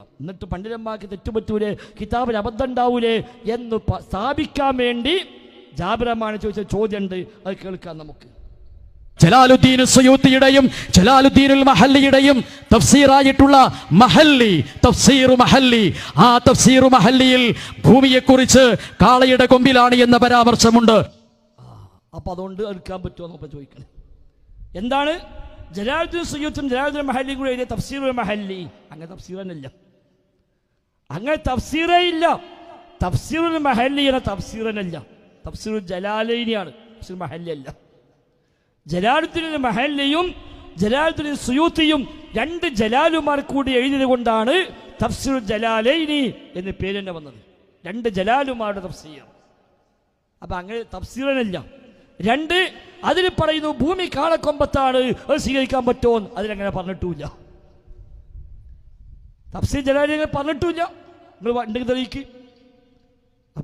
എന്നിട്ട് പണ്ഡിതന്മാർക്ക് തെറ്റുപറ്റൂലേ, കിതാബിൽ അബദ്ധം ഉണ്ടാവൂലേ എന്ന് സ്ഥാപിക്കാൻ വേണ്ടി ജാബിറമാണ് ചോദിച്ച ചോദ്യമുണ്ട്, അത് കേൾക്കാം നമുക്ക്. ജലാലുദ്ദീൻ സുയൂത്തിയുടെയും ജലാലുദ്ദീനുൽ മഹല്ലിയുടെയും തഫ്സീറായിട്ടുള്ള മഹല്ലി, തഫ്സീർ മഹല്ലി, ആ തഫ്സീർ മഹല്ലിയിൽ ഭൂമിയെക്കുറിച്ച് കാളയുടെ കൊമ്പിലാണ് എന്ന പരാമർശമുണ്ട്. അപ്പൊ അതുകൊണ്ട് എടുക്കാൻ പറ്റുമോ എന്നൊക്കെ ചോദിക്കണം. എന്താണ് ജലാലുദ്ദീൻ സുയൂത്തും ജലാലുദ്ദീൻ മഹല്ലിയും കൂടെ എഴുതിയ തഫ്സീറുൽ മഹല്ലി? അങ്ങനെ തഫ്സീർ തന്നെയില്ല, അങ്ങനെ തഫ്സീറേ ഇല്ല. തഫ്സീറുൽ മഹല്ലി എന്ന തഫ്സീർ തന്നെയില്ല, തഫ്സീറുൽ ജലാലൈനിയാണ്, തഫ്സീർ മഹല്ലി അല്ല. ജലാലുദ്ദീൻ മഹല്ലിയും ജലാലുദ്ദീൻ സുയൂത്തിയും രണ്ട് ജലാലുമാർ കൂടി എഴുതിയത് കൊണ്ടാണ് തഫ്സീറുൽ ജലാലൈനി എന്ന് പേര് തന്നെ വന്നത്. രണ്ട് ജലാലുമാരുടെ തഫ്സീർ. അപ്പൊ അങ്ങനെ തഫ്സീറല്ല. രണ്ട്, അതിൽ പറയുന്നു ഭൂമി കാളക്കൊമ്പത്താണ്, അത് സ്വീകരിക്കാൻ പറ്റുമോ? അതിലങ്ങനെ പറഞ്ഞിട്ടുമില്ല, തഫ്സീർ ജലാലൈനി പറഞ്ഞിട്ടുമില്ല. നിങ്ങൾ ഉണ്ടെങ്കിൽ തെളിയിക്ക്.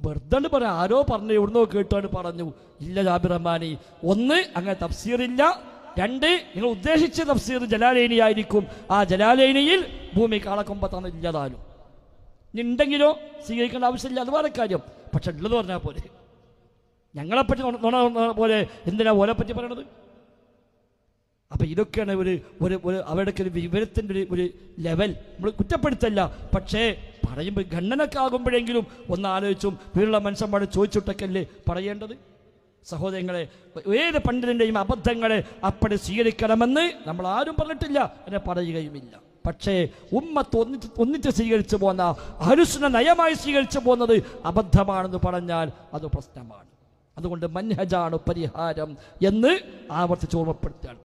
വെറുതെ പറയാം, ആരോ പറഞ്ഞു, എവിടുന്നോ കേട്ടാണ് പറഞ്ഞു. ഇല്ല ജാബിർ റഹ്മാനി, ഒന്ന് അങ്ങനെ തഫ്സീറില്ല. രണ്ട്, നിങ്ങൾ ഉദ്ദേശിച്ച തഫ്സീർ ജലാലൈനി ആയിരിക്കും. ആ ജലാലൈനിയിൽ ഭൂമി കാളക്കൊമ്പത്താണ് ഇല്ലതാനും. ഇനി ഉണ്ടെങ്കിലോ സ്വീകരിക്കേണ്ട ആവശ്യമില്ല, അത് വേറെ കാര്യം. പക്ഷെ ഉള്ളത് പറഞ്ഞാൽ പോലെ, ഞങ്ങളെപ്പറ്റി നുണ പോലെ എന്തിനാ ഓലെപ്പറ്റി പറയണത്? അപ്പം ഇതൊക്കെയാണ് ഒരു അവരുടെ ഒരു വിവരത്തിൻ്റെ ഒരു ലെവൽ. നമ്മൾ കുറ്റപ്പെടുത്തല്ല, പക്ഷേ പറയുമ്പോൾ ഗണ്ണനൊക്കെ ആകുമ്പോഴെങ്കിലും ഒന്ന് ആലോചിച്ചും വീടുള്ള മനുഷ്യന്മാരെ ചോദിച്ചിട്ടൊക്കെയല്ലേ പറയേണ്ടത്. സഹോദരങ്ങളെ, ഏത് പണ്ഡിതൻ്റെയും അബദ്ധങ്ങളെ അപ്പടി സ്വീകരിക്കണമെന്ന് നമ്മൾ ആരും പറഞ്ഞിട്ടില്ല, എന്നെ പറയുകയുമില്ല. പക്ഷേ ഉമ്മത്ത് ഒന്നിച്ച് സ്വീകരിച്ചു പോന്ന അഹ്ലുസുന്ന നയമായി സ്വീകരിച്ചു പോകുന്നത് അബദ്ധമാണെന്ന് പറഞ്ഞാൽ അത് പ്രശ്നമാണ്. അതുകൊണ്ട് മൻഹജാണ് പരിഹാരം എന്ന് ആവർത്തിച്ച് ഓർമ്മപ്പെടുത്തുകയാണ്.